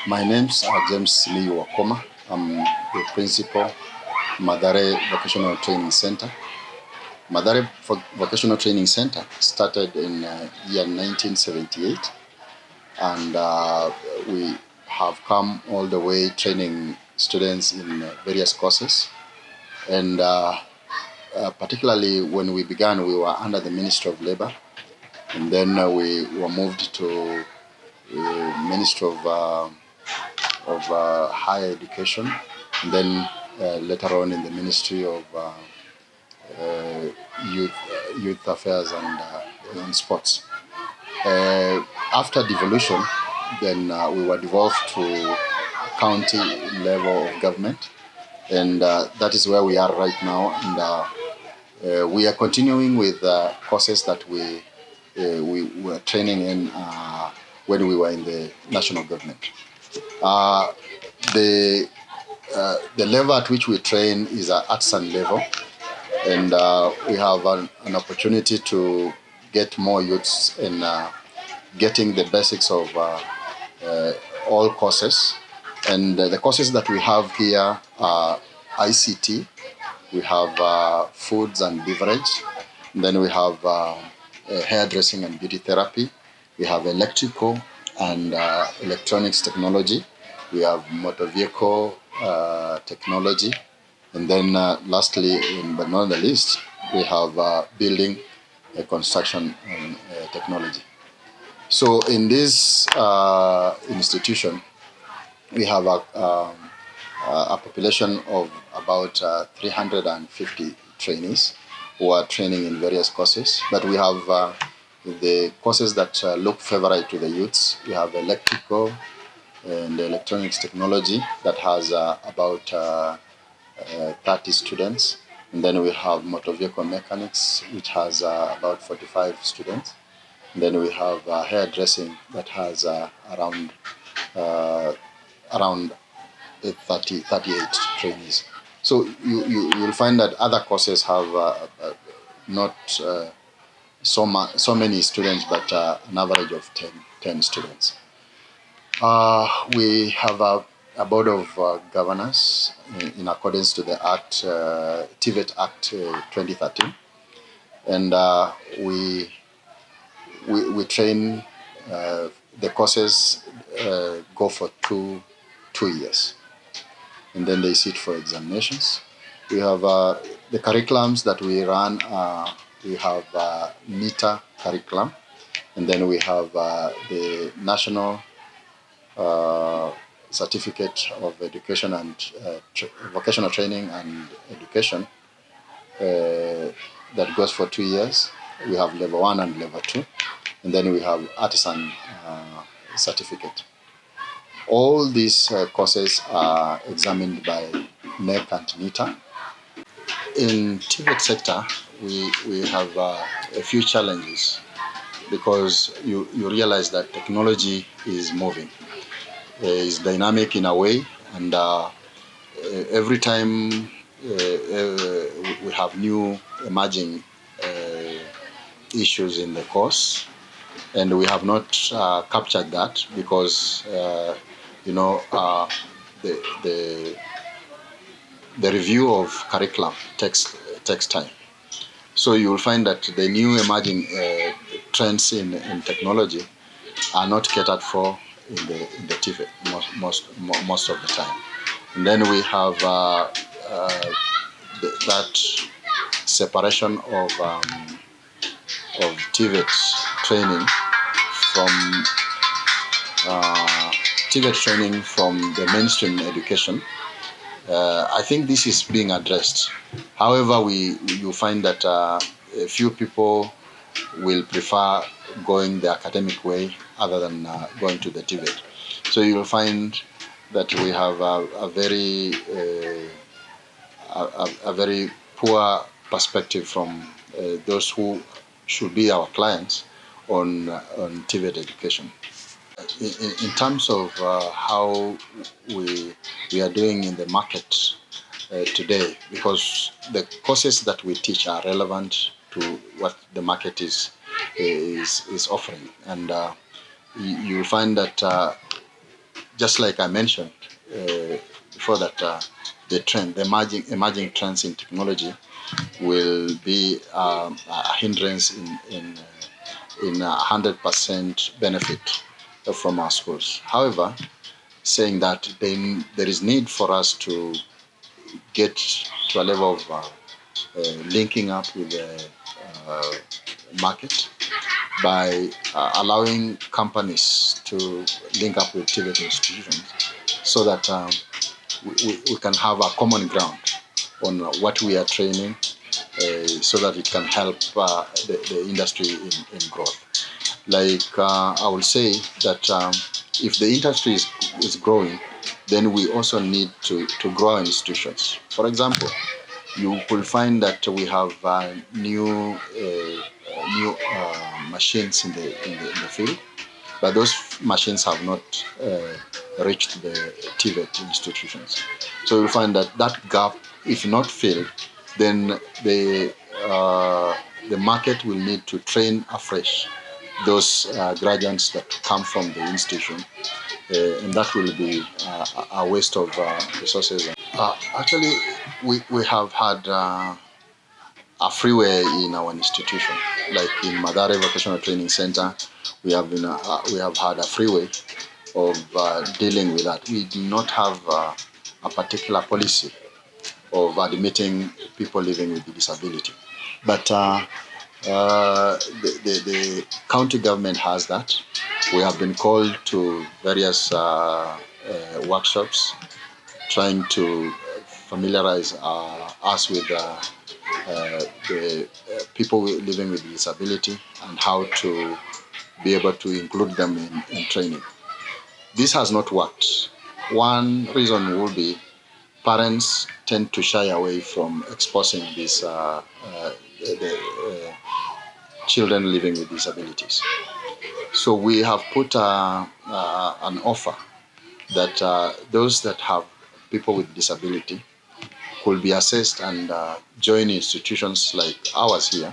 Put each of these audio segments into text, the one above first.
My name's James Lee Wakoma. I'm the principal, Mathare Vocational Training Center. Mathare Vocational Training Center started in year 1978, and we have come all the way training students in various courses. And particularly when we began, we were under the Ministry of Labor, and then we were moved to the Ministry of Higher Education, and then later on in the Ministry of Youth Affairs and Sports. After devolution, then we were devolved to county level of government, and that is where we are right now. And we are continuing with courses that we were training in when we were in the national government. The level at which we train is an artisan level, and we have an opportunity to get more youths in getting the basics of all courses. And the courses that we have here are ICT, we have foods and beverage, and then we have hairdressing and beauty therapy, we have electrical and electronics technology, we have motor vehicle technology, and then lastly, but not the least, we have building construction and technology. So in this institution, we have a population of about 350 trainees who are training in various courses. But we have the courses that look favorable to the youths. We have electrical and electronics technology that has about 30 students. And then we have motor vehicle mechanics, which has about 45 students. And then we have hairdressing that has around 38 trainees. So you'll find that other courses have not so many students, but an average of 10 students. We have a board of governors in accordance to the Act, TVET Act 2013, and we train. The courses go for two years, and then they sit for examinations. We have the curriculums that we run. We have NITA curriculum, and then we have the National Certificate of Education and Vocational Training and Education that goes for 2 years. We have level 1 and level 2, and then we have artisan certificate. All these courses are examined by NEC and NITA. In TVET sector, we have a few challenges because you realize that technology is moving, is dynamic in a way, and every time we have new emerging issues in the course, and we have not captured that because the review of curriculum takes time. So you will find that the new emerging trends in technology are not catered for in the TVET most of the time. And then we have that separation of TVET training from the mainstream education. I think this is being addressed. However, you find that a few people will prefer going the academic way other than going to the TVET. So you'll find that we have a very poor perspective from those who should be our clients on TVET education. In terms of how we are doing in the market today, because the courses that we teach are relevant to what the market is offering, and you'll find that just like I mentioned before, that the emerging trends in technology will be a hindrance in 100% benefit from our schools. However, saying that there is need for us to get to a level of linking up with the market by allowing companies to link up with TVET institutions, so that we can have a common ground on what we are training, so that it can help the industry in growth. Like I will say that if the industry is growing, then we also need to grow our institutions. For example, you will find that we have new machines in the field, but those machines have not reached the TVET institutions. So you'll find that gap, if not filled, then the market will need to train afresh those graduates that come from the institution, and that will be a waste of resources. Actually, we have had a freeway in our institution, like in Mathare Vocational Training Center. We have had a freeway of dealing with that. We do not have a particular policy of admitting people living with disability, but the county government has that. We have been called to various workshops, trying to familiarize us with the people living with disability and how to be able to include them in training. This has not worked. One reason will be parents tend to shy away from exposing these children living with disabilities. So we have put an offer that those that have people with disability could be assessed and join institutions like ours here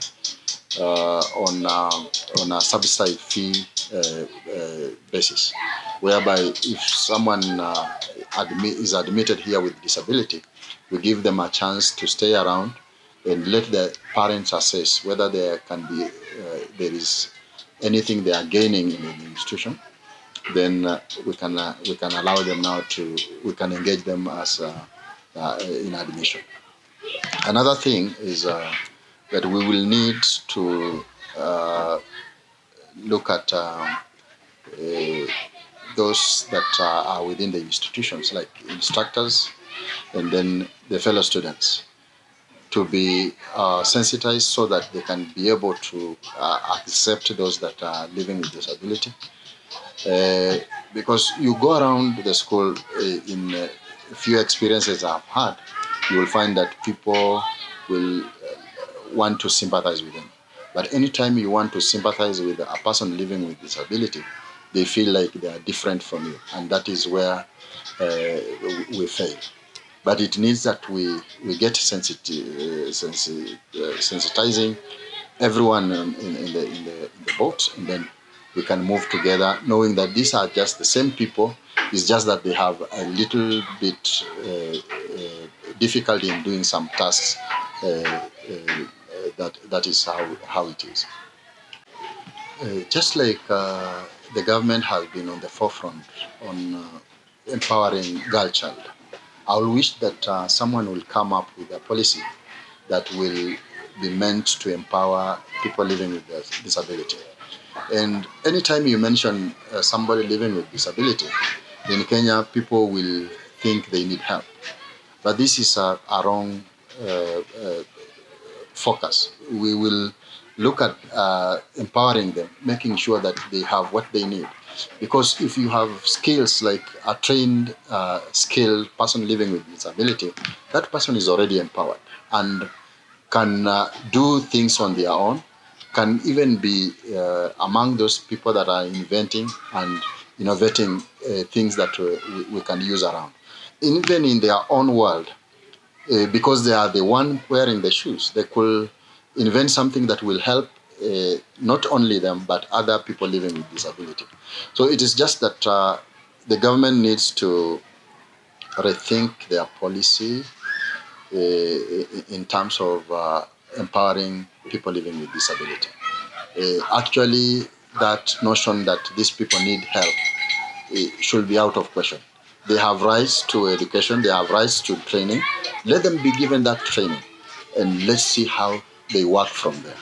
on a subsidized fee basis, whereby if someone is admitted here with disability, we give them a chance to stay around and let the parents assess whether there is anything they are gaining in the institution. Then we can allow them now we can engage them as in admission. Another thing is that we will need to look at those that are within the institutions, like instructors and then the fellow students, to be sensitized so that they can be able to accept those that are living with disability. Because you go around the school, in a few experiences I've had, you will find that people will want to sympathize with them. But anytime you want to sympathize with a person living with disability, they feel like they are different from you, and that is where we fail. But it needs that we get sensitizing everyone in the boat, and then we can move together, knowing that these are just the same people. It's just that they have a little bit difficulty in doing some tasks. That is how it is. Just like the government has been on the forefront on empowering girl child, I will wish that someone will come up with a policy that will be meant to empower people living with disability. And anytime you mention somebody living with disability, in Kenya, people will think they need help. But this is a wrong focus. We will look at empowering them, making sure that they have what they need. Because if you have skills like a trained, skilled person living with disability, that person is already empowered and can do things on their own, can even be among those people that are inventing and innovating things that we can use around. Even in their own world, because they are the one wearing the shoes, they could invent something that will help not only them, but other people living with disability. So it is just that the government needs to rethink their policy in terms of empowering people living with disability. Actually, that notion that these people need help should be out of question. They have rights to education, they have rights to training. Let them be given that training, and let's see how they work from there.